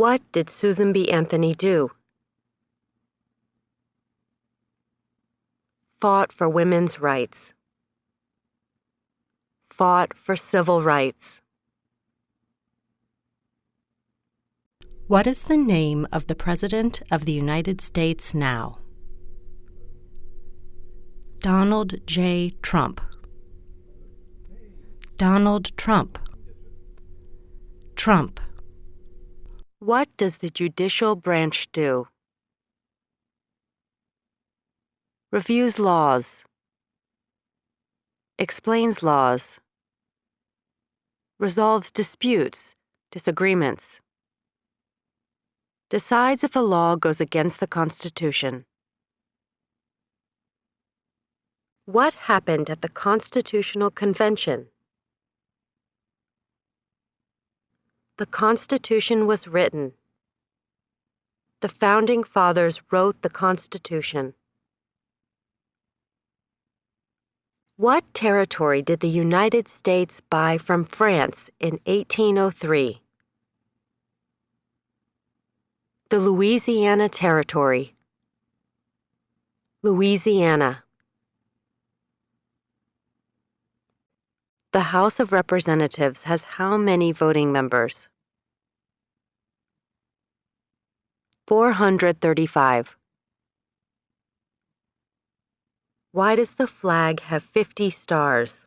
What did Susan B. Anthony do? Fought for women's rights. Fought for civil rights. What is the name of the President of the United States now? Donald J. Trump. Donald Trump. Trump. What does the judicial branch do? Reviews laws. Explains laws. Resolves disputes, disagreements. Decides if a law goes against the Constitution. What happened at the Constitutional Convention? The Constitution was written. The Founding Fathers wrote the Constitution. What territory did the United States buy from France in 1803? The Louisiana Territory. Louisiana. The House of Representatives has how many voting members? 435. Why does the flag have 50 stars?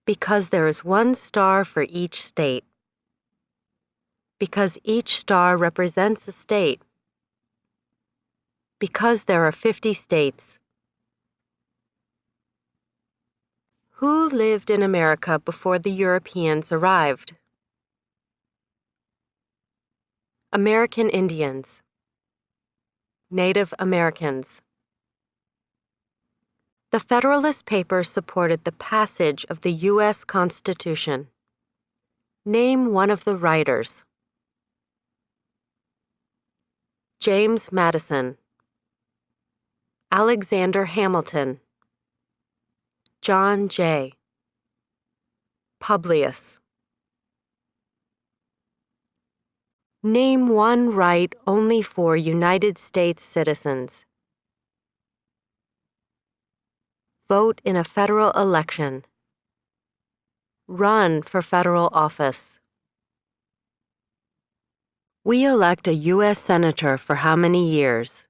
Because there is one star for each state. Because each star represents a state. Because there are 50 states. Who lived in America before the Europeans arrived? American Indians. Native Americans. The Federalist Papers supported the passage of the U.S. Constitution. Name one of the writers. James Madison. Alexander Hamilton. John Jay. Publius. Name one right only for United States citizens. Vote in a federal election. Run for federal office. We elect a U.S. Senator for how many years?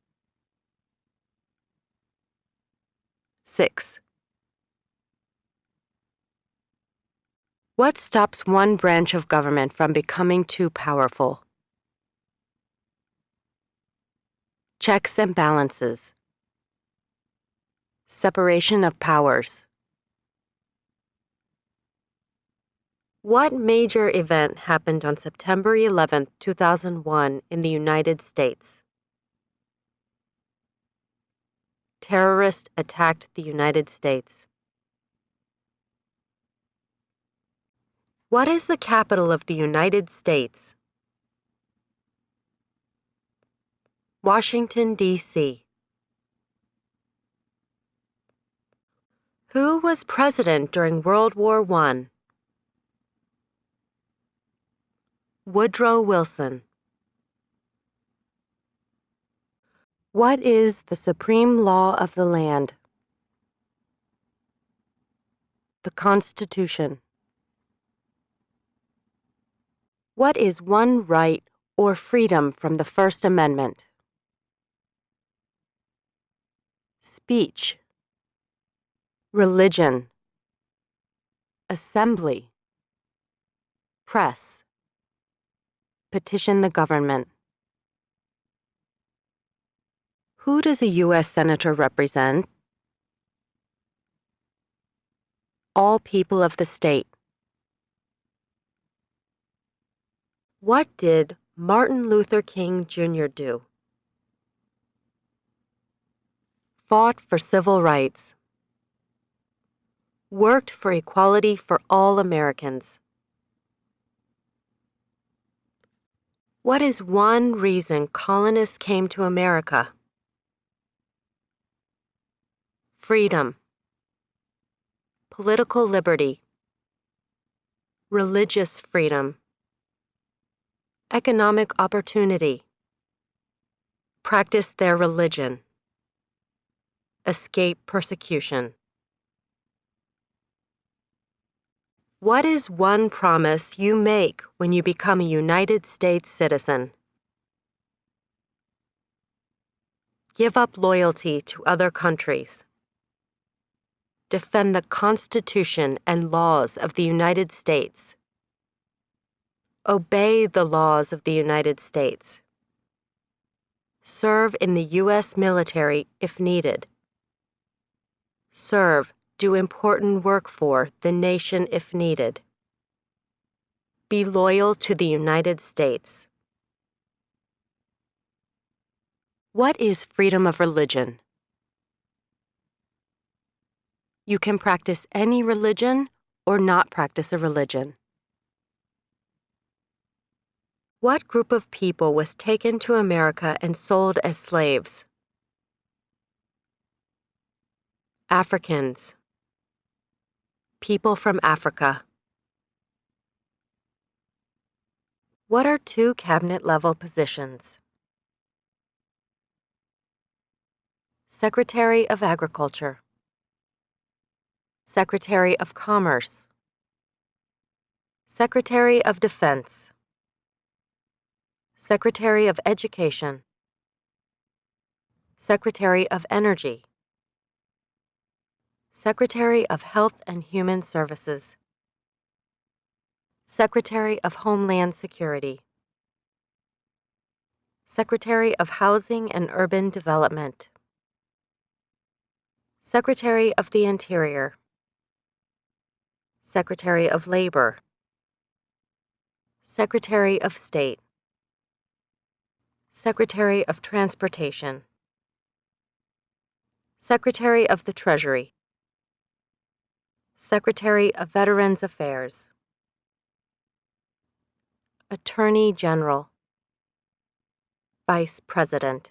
6. What stops one branch of government from becoming too powerful? Checks and balances. Separation of powers. What major event happened on September 11, 2001 in the United States? Terrorists attacked the United States. What is the capital of the United States? Washington, D.C. Who was president during World War I? Woodrow Wilson. What is the supreme law of the land? The Constitution. What is one right or freedom from the First Amendment? Speech. Religion. Assembly. Press. Petition the government. Who does a U.S. Senator represent? All people of the state. What did Martin Luther King Jr. do? Fought for civil rights. Worked for equality for all Americans. What is one reason colonists came to America? Freedom. Political liberty. Religious freedom. economic opportunity, practice their religion, escape persecution. What is one promise you make when you become a United States citizen? Give up loyalty to other countries. Defend the Constitution and laws of the United States. Obey the laws of the United States. Serve in the U.S. military if needed. Serve, do important work for the nation if needed. Be loyal to the United States. What is freedom of religion? You can practice any religion or not practice a religion. What group of people was taken to America and sold as slaves? Africans. People from Africa. What are two cabinet-level positions? Secretary of Agriculture, Secretary of Commerce, Secretary of Defense, Secretary of Education, Secretary of Energy, Secretary of Health and Human Services, Secretary of Homeland Security, Secretary of Housing and Urban Development, Secretary of the Interior, Secretary of Labor, Secretary of State, Secretary of Transportation, Secretary of the Treasury, Secretary of Veterans Affairs, Attorney General, Vice President.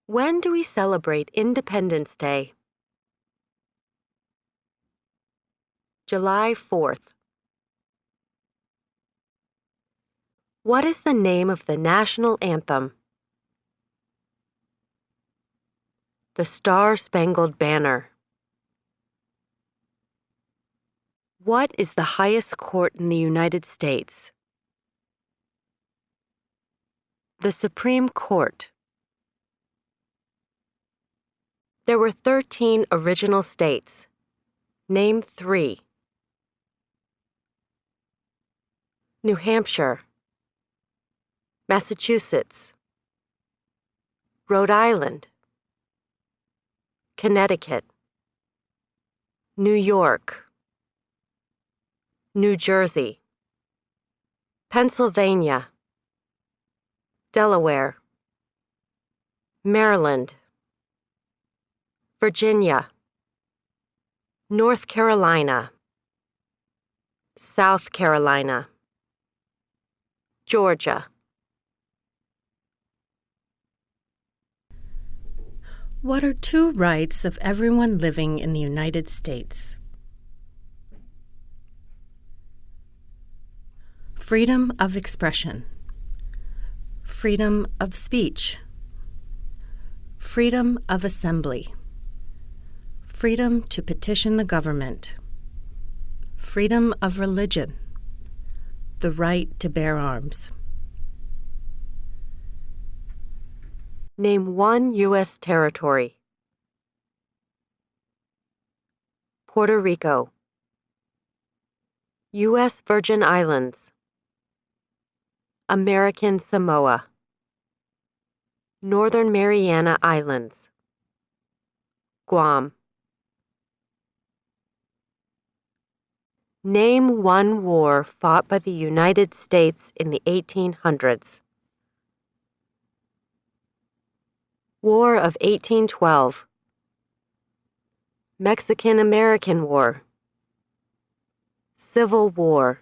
When do we celebrate Independence Day? July 4th. What is the name of the national anthem? The Star-Spangled Banner. What is the highest court in the United States? The Supreme Court. There were 13 original states. Name 3. New Hampshire, Massachusetts, Rhode Island, Connecticut, New York, New Jersey, Pennsylvania, Delaware, Maryland, Virginia, North Carolina, South Carolina, Georgia. What are two rights of everyone living in the United States? Freedom of expression, freedom of speech, freedom of assembly, freedom to petition the government, freedom of religion, the right to bear arms. Name one U.S. territory. Puerto Rico, U.S. Virgin Islands, American Samoa, Northern Mariana Islands, Guam. Name one war fought by the United States in the 1800s. War of 1812, Mexican-American War, Civil War,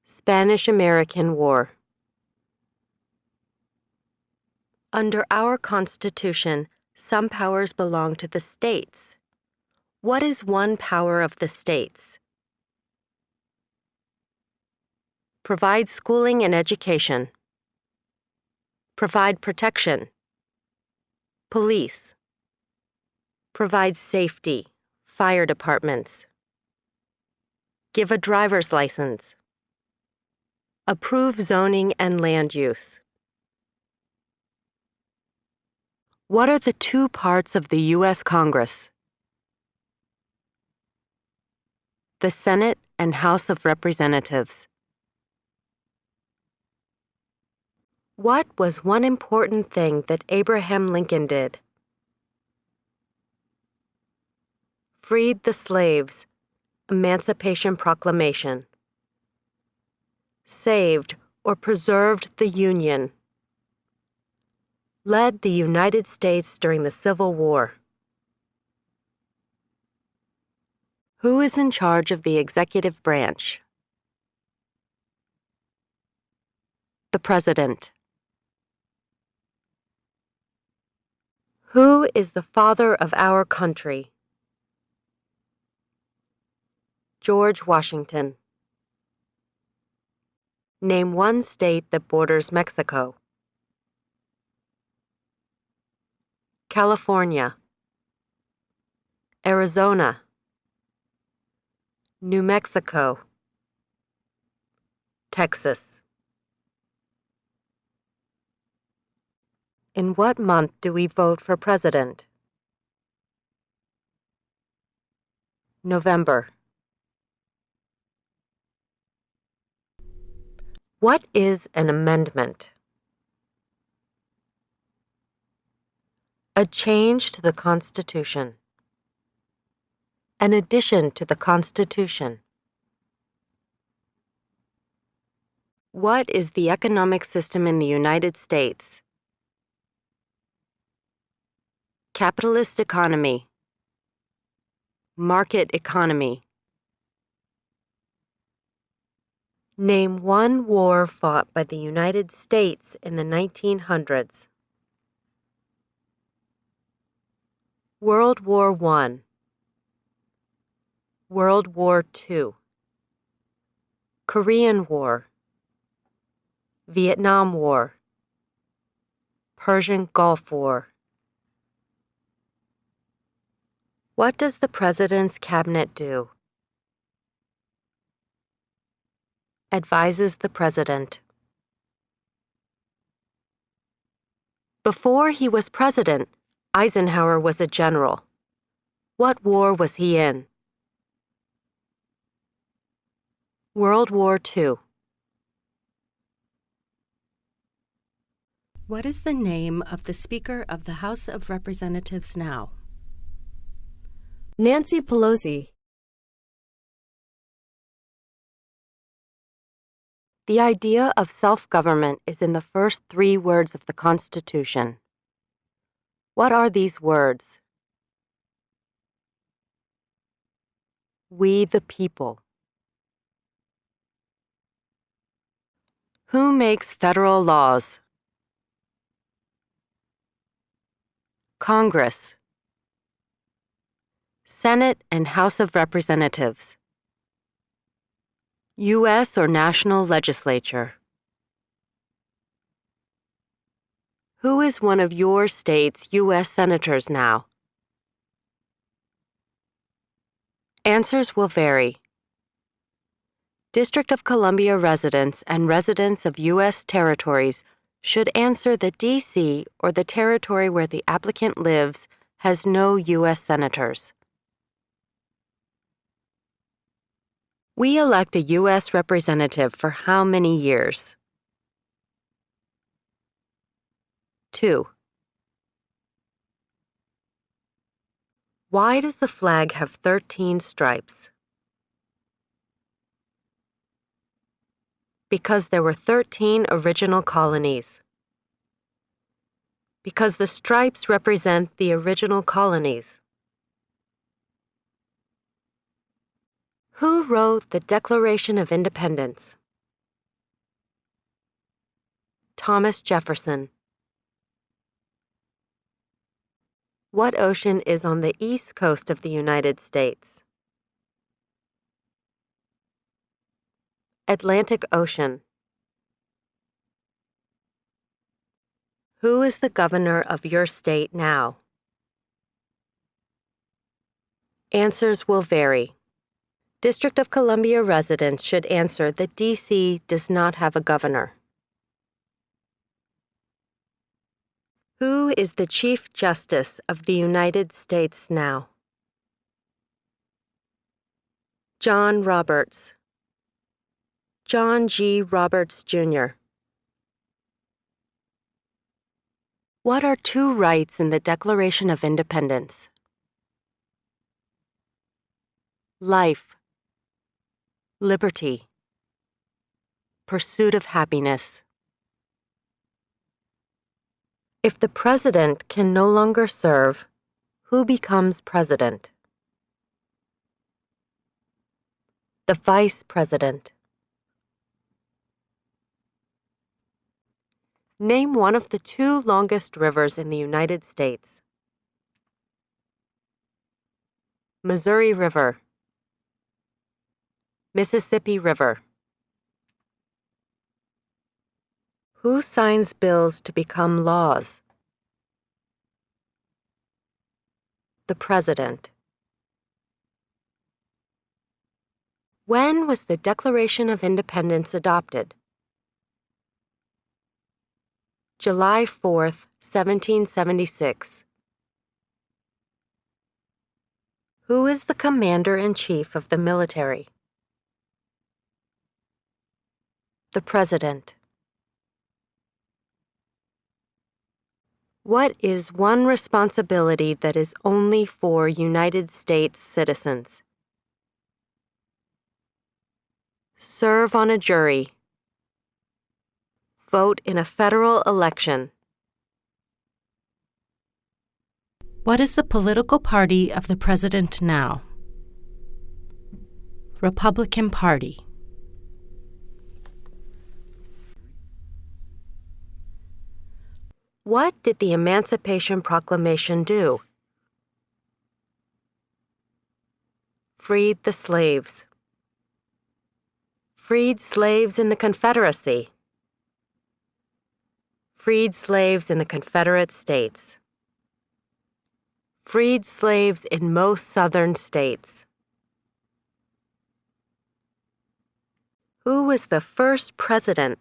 Spanish-American War. Under our Constitution, some powers belong to the states. What is one power of the states? Provide schooling and education. Provide protection. Police. Provide safety. Fire departments. Give a driver's license. Approve zoning and land use. What are the two parts of the U.S. Congress? The Senate and House of Representatives. What was one important thing that Abraham Lincoln did? Freed the slaves. Emancipation Proclamation. Saved or preserved the Union. Led the United States during the Civil War. Who is in charge of the executive branch? The President. Who is the father of our country? George Washington. Name one state that borders Mexico. California. Arizona. New Mexico. Texas. In what month do we vote for president? November. What is an amendment? A change to the Constitution. An addition to the Constitution. What is the economic system in the United States? Capitalist economy. Market economy. Name one war fought by the United States in the 1900s. World War I. World War II. Korean War. Vietnam War. Persian Gulf War. What does the President's Cabinet do? Advises the President. Before he was President, Eisenhower was a general. What war was he in? World War II. What is the name of the Speaker of the House of Representatives now? Nancy Pelosi. The idea of self-government is in the first 3 words of the Constitution. What are these words? We the people. Who makes federal laws? Congress. Senate and House of Representatives. U.S. or national legislature. Who is one of your state's U.S. senators now? Answers will vary. District of Columbia residents and residents of U.S. territories should answer that D.C. or the territory where the applicant lives has no U.S. senators. We elect a U.S. representative for how many years? 2. Why does the flag have 13 stripes? Because there were 13 original colonies. Because the stripes represent the original colonies. Who wrote the Declaration of Independence? Thomas Jefferson. What ocean is on the east coast of the United States? Atlantic Ocean. Who is the governor of your state now? Answers will vary. District of Columbia residents should answer that D.C. does not have a governor. Who is the Chief Justice of the United States now? John Roberts. John G. Roberts, Jr. What are two rights in the Declaration of Independence? Life, liberty, pursuit of happiness. If the president can no longer serve, who becomes president? The vice president. Name one of the two longest rivers in the United States. Missouri River. Mississippi River. Who signs bills to become laws? The President. When was the Declaration of Independence adopted? July 4th, 1776. Who is the Commander-in-Chief of the military? The President. What is one responsibility that is only for United States citizens? Serve on a jury. Vote in a federal election. What is the political party of the president now? Republican Party. What did the Emancipation Proclamation do? Freed the slaves. Freed slaves in the Confederacy. Freed slaves in the Confederate States. Freed slaves in most southern states. Who was the first president?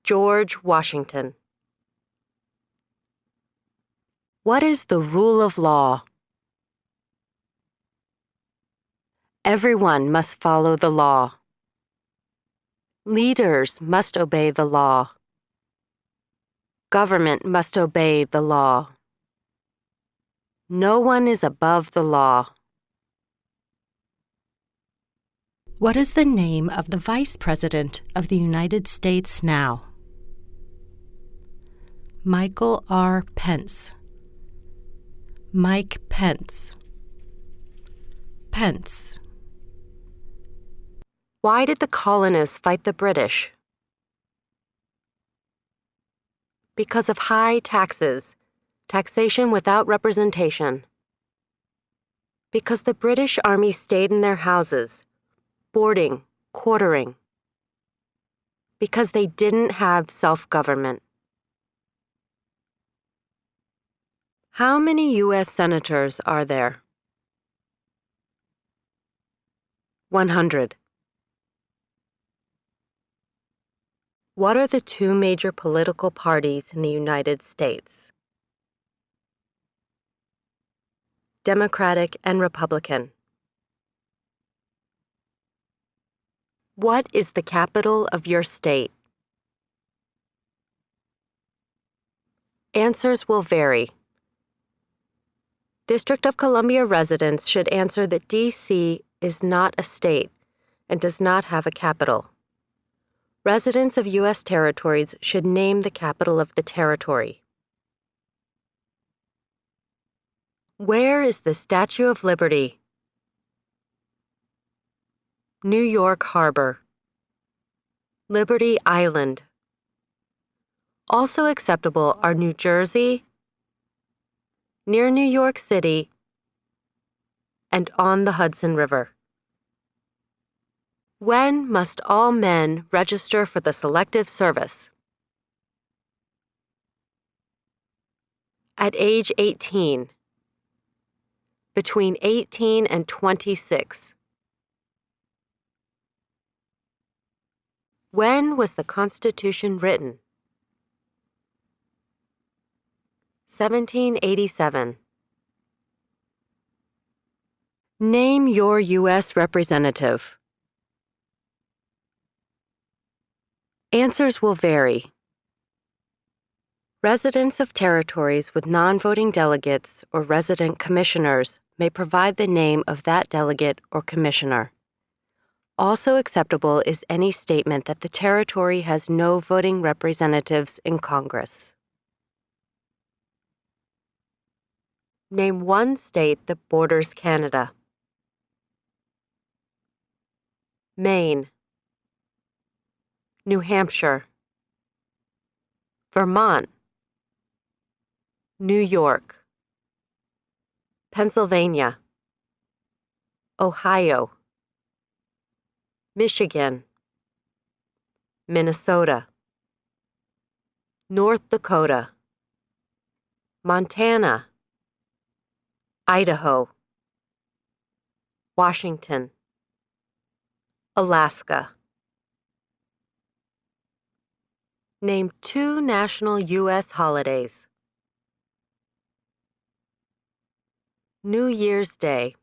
George Washington. What is the rule of law? Everyone must follow the law. Leaders must obey the law. Government must obey the law. No one is above the law. What is the name of the Vice President of the United States now? Michael R. Pence. Mike Pence. Pence. Why did the colonists fight the British? Because of high taxes, taxation without representation. Because the British Army stayed in their houses, boarding, quartering. Because they didn't have self-government. How many U.S. senators are there? 100. What are the two major political parties in the United States? Democratic and Republican. What is the capital of your state? Answers will vary. District of Columbia residents should answer that D.C. is not a state and does not have a capital. Residents of U.S. territories should name the capital of the territory. Where is the Statue of Liberty? New York Harbor. Liberty Island. Also acceptable are New Jersey, near New York City, and on the Hudson River. When must all men register for the Selective Service? At age 18. Between 18 and 26. When was the Constitution written? 1787. Name your U.S. representative. Answers will vary. Residents of territories with non-voting delegates or resident commissioners may provide the name of that delegate or commissioner. Also acceptable is any statement that the territory has no voting representatives in Congress. Name one state that borders Canada. Maine, New Hampshire, Vermont, New York, Pennsylvania, Ohio, Michigan, Minnesota, North Dakota, Montana, Idaho, Washington, Alaska. Name two national U.S. holidays. New Year's Day,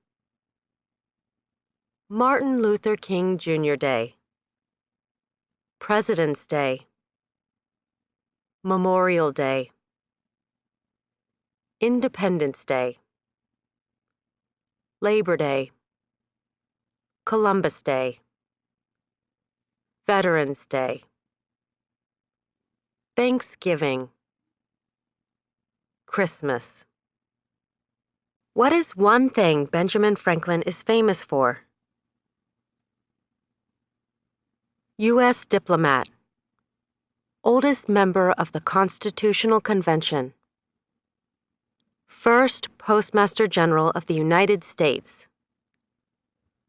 Martin Luther King Jr. Day, President's Day, Memorial Day, Independence Day, Labor Day, Columbus Day, Veterans Day, Thanksgiving, Christmas. What is one thing Benjamin Franklin is famous for? U.S. diplomat, oldest member of the Constitutional Convention, first Postmaster General of the United States,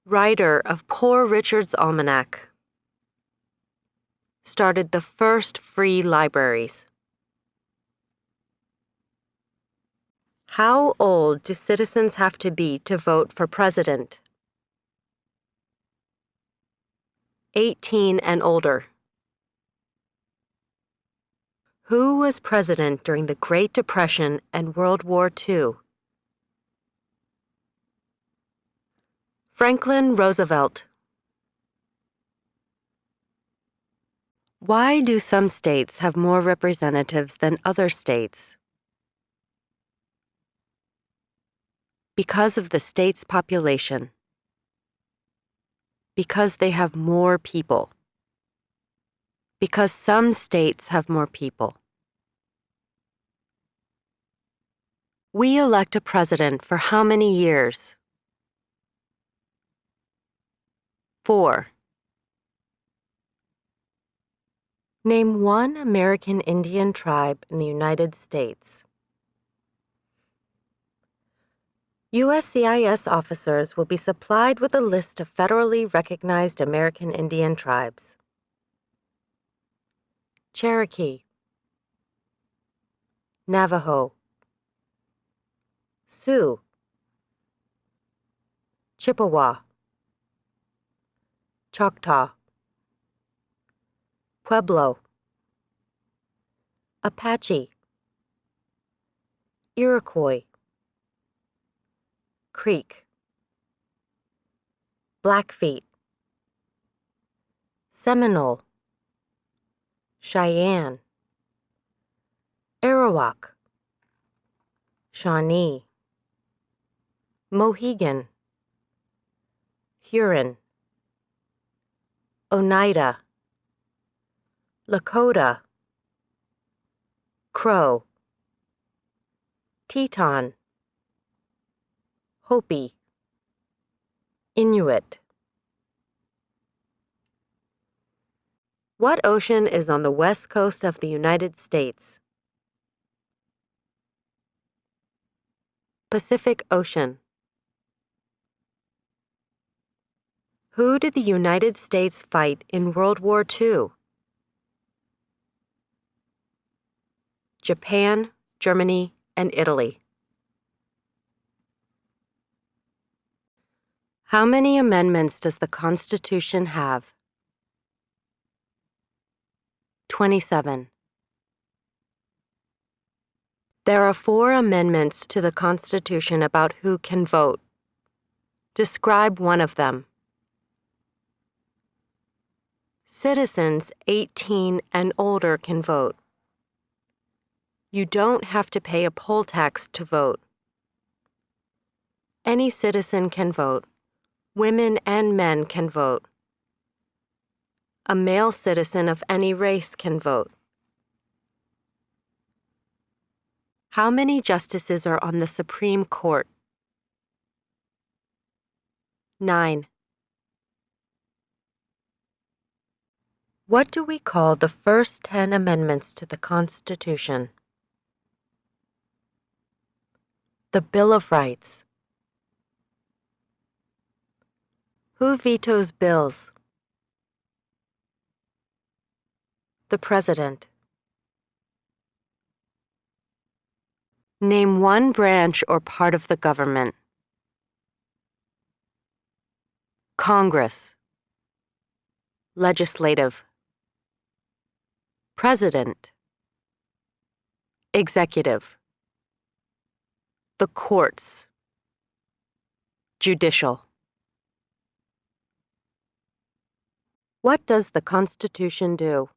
writer of Poor Richard's Almanac, started the first free libraries. How old do citizens have to be to vote for president? 18 and older. Who was president during the Great Depression and World War II? Franklin Roosevelt. Why do some states have more representatives than other states? Because of the state's population. Because they have more people. Because some states have more people. We elect a president for how many years? 4. Name one American Indian tribe in the United States. USCIS officers will be supplied with a list of federally recognized American Indian tribes. Cherokee, Navajo, Sioux, Chippewa, Choctaw, Pueblo, Apache, Iroquois, Creek, Blackfeet, Seminole, Cheyenne, Arawak, Shawnee, Mohegan, Huron, Oneida, Lakota, Crow, Teton, Hopi, Inuit. What ocean is on the west coast of the United States? Pacific Ocean. Who did the United States fight in World War II? Japan, Germany, and Italy. How many amendments does the Constitution have? 27. There are 4 amendments to the Constitution about who can vote. Describe one of them. Citizens 18 and older can vote. You don't have to pay a poll tax to vote. Any citizen can vote. Women and men can vote. A male citizen of any race can vote. How many justices are on the Supreme Court? 9. What do we call the first 10 amendments to the Constitution? The Bill of Rights. Who vetoes bills? The President. Name one branch or part of the government. Congress. Legislative. President. Executive. The courts. Judicial. What does the Constitution do?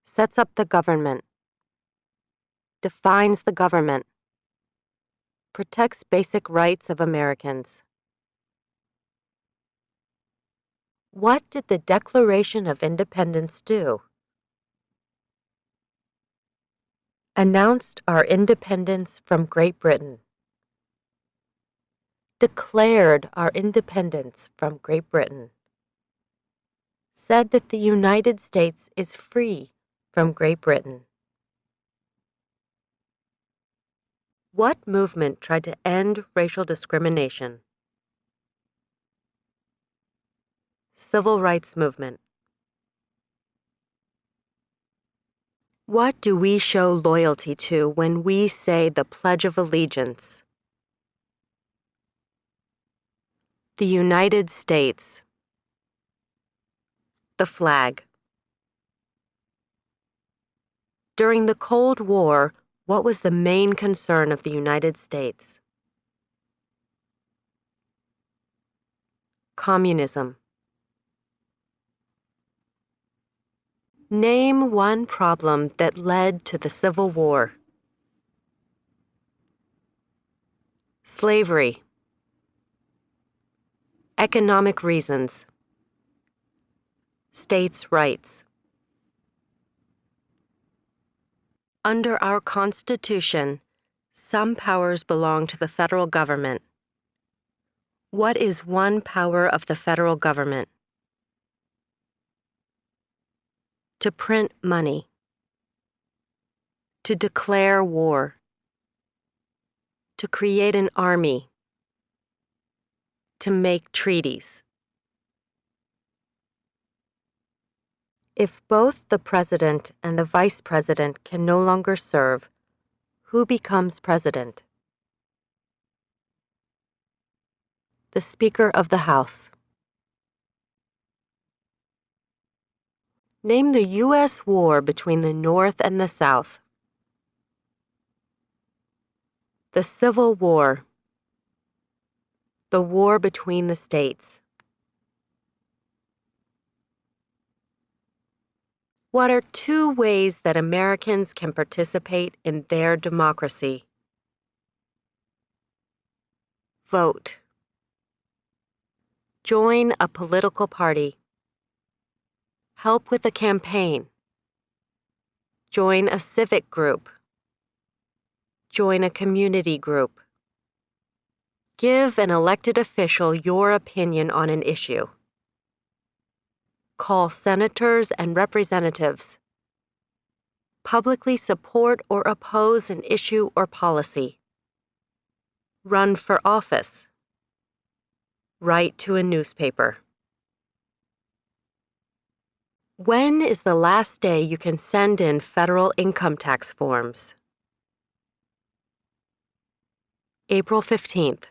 Sets up the government. Defines the government. Protects basic rights of Americans. What did the Declaration of Independence do? Announced our independence from Great Britain. Declared our independence from Great Britain. Said that the United States is free from Great Britain. What movement tried to end racial discrimination? Civil rights movement. What do we show loyalty to when we say the Pledge of Allegiance? The United States. The flag. During the Cold War, what was the main concern of the United States? Communism. Name one problem that led to the Civil War. Slavery. Economic reasons. States' rights. Under our Constitution, some powers belong to the federal government. What is one power of the federal government? To print money. To declare war. To create an army. To make treaties. If both the president and the vice president can no longer serve, who becomes president? The Speaker of the House. Name the U.S. war between the North and the South. The Civil War. The war between the states. What are 2 ways that Americans can participate in their democracy? Vote. Join a political party. Help with a campaign. Join a civic group. Join a community group. Give an elected official your opinion on an issue. Call senators and representatives. Publicly support or oppose an issue or policy. Run for office. Write to a newspaper. When is the last day you can send in federal income tax forms? April 15th.